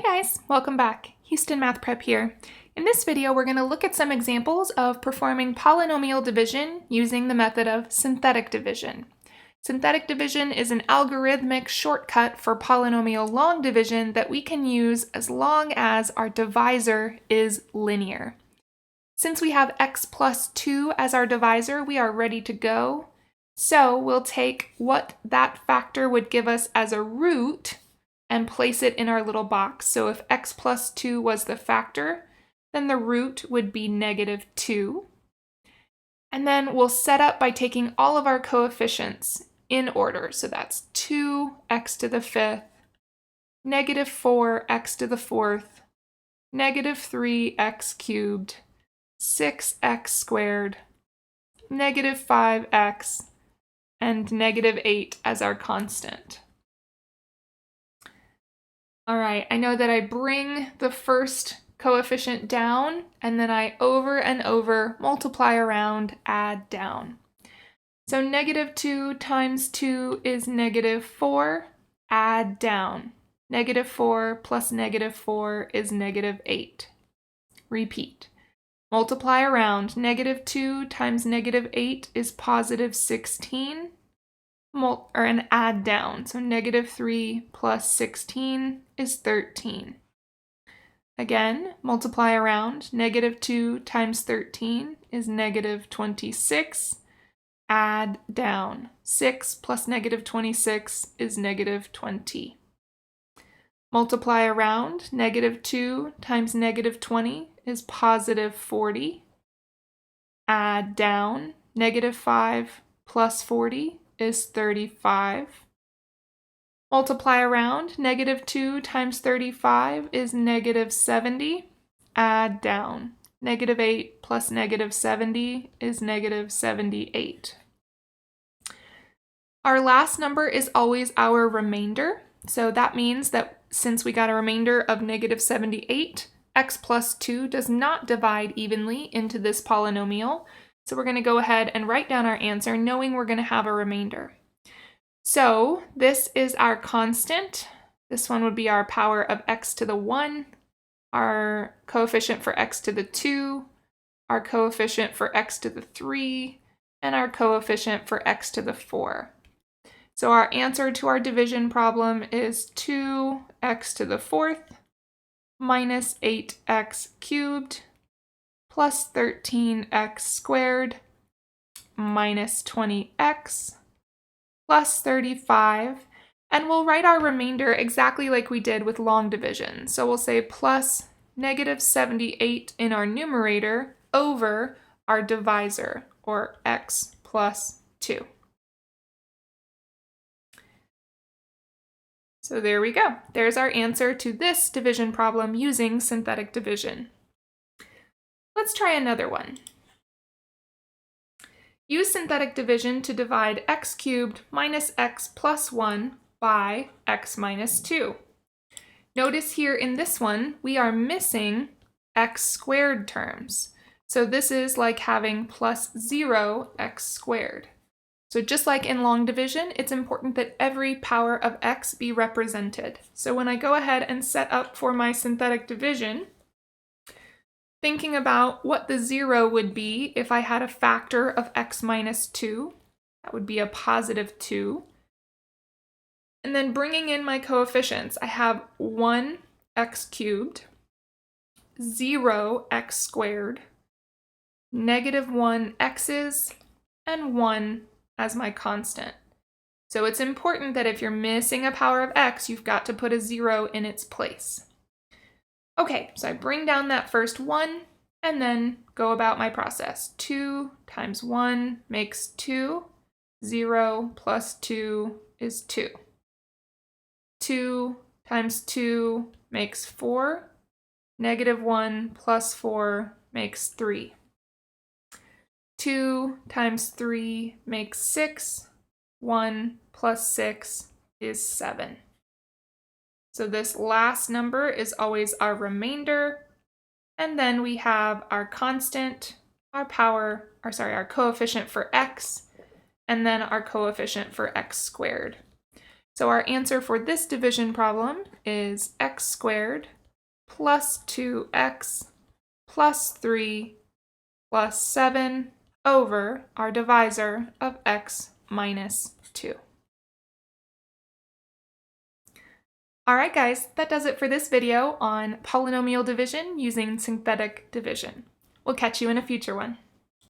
guys, welcome back. Houston Math Prep here. In this video, we're going to look at some examples of performing polynomial division using the method of synthetic division. Synthetic division is an algorithmic shortcut for polynomial long division that we can use as long as our divisor is linear. Since we have x plus 2 as our divisor, we are ready to go. So we'll take what that factor would give us as a root and place it in our little box. So if x plus 2 was the factor, then the root would be negative 2. And then we'll set up by taking all of our coefficients in order. So that's 2x to the 5th, negative 4x to the 4th, negative 3x cubed, 6x squared, negative 5x, and negative 8 as our constant. All right, I know that I bring the first coefficient down, and then I over and over multiply around, add down. So negative 2 times 2 is negative 4, add down. Negative 4 plus negative 4 is negative 8. Repeat. Multiply around. Negative 2 times negative 8 is positive 16. And add down. So negative 3 plus 16 is 13. Again, multiply around. Negative 2 times 13 is negative 26. Add down. 6 plus negative 26 is negative 20. Multiply around. Negative 2 times negative 20 is positive 40. Add down. Negative 5 plus 40 is 35. Multiply around. Negative 2 times 35 is negative 70. Add down. Negative 8 plus negative 70 is negative 78. Our last number is always our remainder. So that means that since we got a remainder of negative 78, x plus 2 does not divide evenly into this polynomial. So we're going to go ahead and write down our answer knowing we're going to have a remainder. So this is our constant. This one would be our power of x to the 1, our coefficient for x to the 2, our coefficient for x to the 3, and our coefficient for x to the 4. So our answer to our division problem is 2x to the 4th minus 8x cubed plus 13x squared minus 20x plus 35. And we'll write our remainder exactly like we did with long division. So we'll say plus negative 78 in our numerator over our divisor, or x plus 2. So there we go. There's our answer to this division problem using synthetic division. Let's try another one. Use synthetic division to divide x cubed minus x plus 1 by x minus 2. Notice here in this one, we are missing x squared terms. So this is like having plus 0x squared. So just like in long division, it's important that every power of x be represented. So when I go ahead and set up for my synthetic division, thinking about what the 0 would be if I had a factor of x minus 2, that would be a positive 2. And then bringing in my coefficients, I have 1x cubed, 0x squared, negative 1 x's, and 1 as my constant. So it's important that if you're missing a power of x, you've got to put a 0 in its place. Okay, so I bring down that first 1 and then go about my process. 2 times 1 makes 2. 0 plus 2 is 2. 2 times 2 makes 4. Negative 1 plus 4 makes 3. 2 times 3 makes 6. 1 plus 6 is 7. So this last number is always our remainder. And then we have our constant, our coefficient for x, and then our coefficient for x squared. So our answer for this division problem is x squared plus 2x plus 3 plus 7 over our divisor of x minus 2. Alright guys, that does it for this video on polynomial division using synthetic division. We'll catch you in a future one.